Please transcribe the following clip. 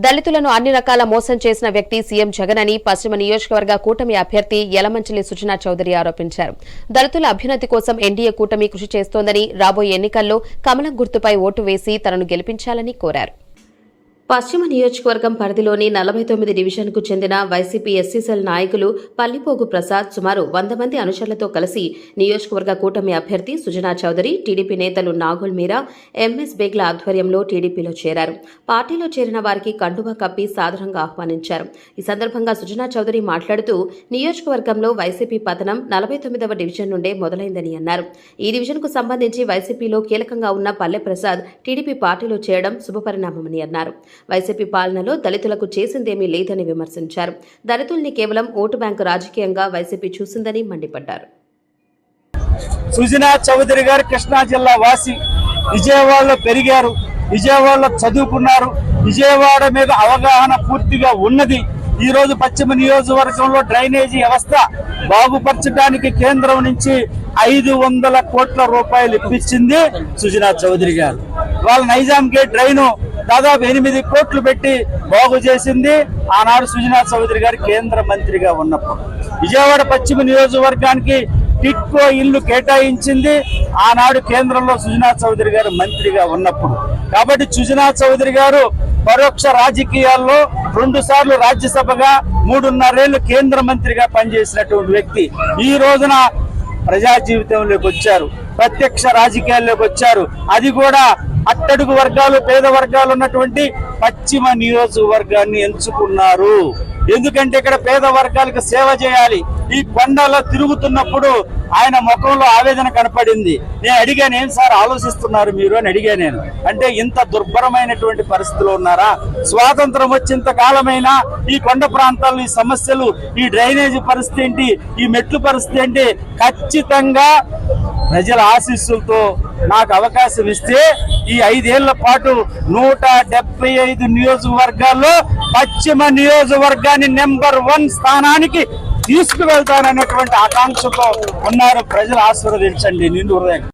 దళితులను అన్ని రకాల మోసం చేసిన వ్యక్తి సీఎం జగన్ అని పశ్చిమ నియోజకవర్గ కూటమి అభ్యర్థి యలమంచిలి సుజనా చౌదరి ఆరోపించారు. దళితుల అభ్యున్నతి కోసం ఎన్డీఏ కూటమి కృషి చేస్తోందని, రాబోయే ఎన్నికల్లో కమలం గుర్తుపై ఓటు వేసి తనను గెలిపించాలని కోరారు. పశ్చిమ నియోజకవర్గం పరిధిలోని 49 డివిజన్కు చెందిన వైసీపీ ఎస్సీసెల్ నాయకులు పల్లిపోగు ప్రసాద్ సుమారు 100 మంది అనుచరులతో కలిసి నియోజకవర్గ కూటమి అభ్యర్థి సుజనా చౌదరి, టీడీపీ నేతలు నాగుల్ మీరా, ఎంఎస్ బేగ్ల ఆధ్వర్యంలో టీడీపీలో చేరారు. పార్టీలో చేరిన వారికి కండువా కప్పి సాదరంగా ఆహ్వానించారు. ఈ సందర్భంగా సుజనా చౌదరి మాట్లాడుతూ నియోజకవర్గంలో వైసీపీ పతనం 49వ డివిజన్ నుండే మొదలైందని అన్నారు. ఈ డివిజన్కు సంబంధించి వైసీపీలో కీలకంగా ఉన్న పల్లె ప్రసాద్ టీడీపీ పార్టీలో చేరడం శుభపరిణామమని అన్నారు. వైసీపీ పాలనలో దళితులకు చేసిందేమీ లేదని విమర్శించారు. దళితుల్ని కేవలం ఓటు బ్యాంకు రాజకీయంగా వైసీపీ చూసిందని మండిపడ్డారు. సుజనా చౌదరి గారు కృష్ణా జిల్లా వాసి, విజయవాడలో పెరిగారు, విజయవాడలో చదువుకున్నారు, విజయవాడ మీద అవగాహన పూర్తిగా ఉన్నది. ఈ రోజు పశ్చిమ నియోజకవర్గంలో డ్రైనేజీ వ్యవస్థ బాగుపరచడానికి కేంద్రం నుంచి 500 కోట్ల రూపాయలు ఇప్పించింది సుజనా చౌదరి గారు. వాళ్ళ నైజాం గేట్ డ్రైను దాదాపు 8 కోట్లు పెట్టి బాగు చేసింది ఆనాడు సుజనా చౌదరి గారు కేంద్ర మంత్రిగా ఉన్నప్పుడు. విజయవాడ పశ్చిమ నియోజకవర్గానికి టిట్కో ఇల్లు కేటాయించింది ఆనాడు కేంద్రంలో సుజనా చౌదరి గారు మంత్రిగా ఉన్నప్పుడు. కాబట్టి సుజనా చౌదరి గారు పరోక్ష రాజకీయాల్లో 2 సార్లు రాజ్యసభగా 3.5 ఏళ్లు కేంద్ర మంత్రిగా పనిచేసినటువంటి వ్యక్తి ఈ రోజున ప్రజా జీవితంలోకి వచ్చారు, ప్రత్యక్ష రాజకీయాల్లోకి వచ్చారు. అది కూడా అట్టడుగు వర్గాలు, పేద వర్గాలు ఉన్నటువంటి పశ్చిమ నియోజకవర్గాన్ని ఎంచుకున్నారు. ఎందుకంటే ఇక్కడ పేద వర్గాలకు సేవ చేయాలి. ఈ కొండలో తిరుగుతున్నప్పుడు ఆయన ముఖంలో ఆవేదన కనపడింది. నేను అడిగాను, ఏం సార్ ఆలోచిస్తున్నారు మీరు అని అడిగాను నేను. అంటే ఇంత దుర్భరమైనటువంటి పరిస్థితులు ఉన్నారా? స్వాతంత్రం వచ్చేంత కాలమైనా ఈ కొండ ప్రాంతాల్లో ఈ సమస్యలు, ఈ డ్రైనేజీ పరిస్థితి ఏంటి, ఈ మెట్లు పరిస్థితి ఏంటి, ఖచ్చితంగా ప్రజల ఆశీస్సులతో నాకు అవకాశం ఇస్తే ఈ 5 ఏళ్ల పాటు 175 నియోజకవర్గాల్లో పశ్చిమ నియోజకవర్గాన్ని నెంబర్ 1 స్థానానికి తీసుకువెళ్తాననేటువంటి ఆకాంక్షతో ఉన్నారు. ప్రజలు ఆశీర్వదించండి నిండు హృదయం.